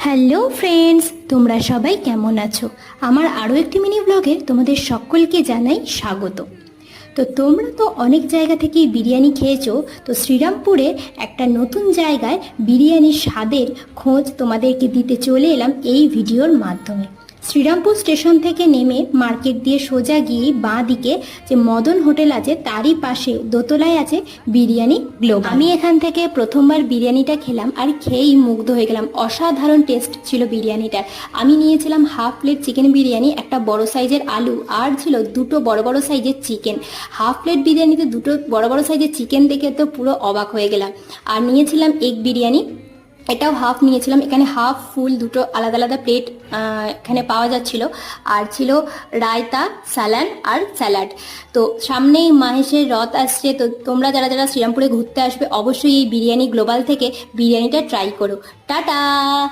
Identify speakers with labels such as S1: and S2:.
S1: Hello friends, তোমরা সবাই কেমন আছো? আমার আরও একটি মিনি ব্লগে তোমাদের সকলকে জানাই স্বাগত। তো তোমরা তো অনেক জায়গা থেকেই বিরিয়ানি খেয়েছো, তো শ্রীরামপুরে একটা নতুন জায়গায় বিরিয়ানির স্বাদের খোঁজ তোমাদেরকে দিতে চলে এলাম এই ভিডিওর মাধ্যমে। শ্রীরামপুর স্টেশন থেকে নেমে মার্কেট দিয়ে সোজা গিয়ে বাঁ দিকে যে মদন হোটেল আছে তারই পাশে দোতলায় আছে বিরিয়ানি গ্লোবাল। আমি এখান থেকে প্রথমবার বিরিয়ানিটা খেলাম আর খেয়েই মুগ্ধ হয়ে গেলাম। অসাধারণ টেস্ট ছিল বিরিয়ানিটার। আমি নিয়েছিলাম হাফ প্লেট চিকেন বিরিয়ানি, একটা বড় সাইজের আলু, আর ছিল দুটো বড় বড় সাইজের চিকেন। হাফ প্লেট বিরিয়ানিতে দুটো বড় বড় সাইজের চিকেন দেখে তো পুরো অবাক হয়ে গেলাম। আর নিয়েছিলাম এগ বিরিয়ানি, এটাও হাফ নিয়েছিলাম। এখানে হাফ ফুল দুটো আলাদা আলাদা প্লেট এখানে পাওয়া যাচ্ছিল। আর ছিল রায়তা, স্যালাড আর স্যালাড। তো সামনেই মাহেশের রথ আসছে, তো তোমরা যারা যারা শ্রীরামপুরে ঘুরতে আসবে অবশ্যই এই বিরিয়ানি গ্লোবাল থেকে বিরিয়ানিটা ট্রাই করো। টাটা।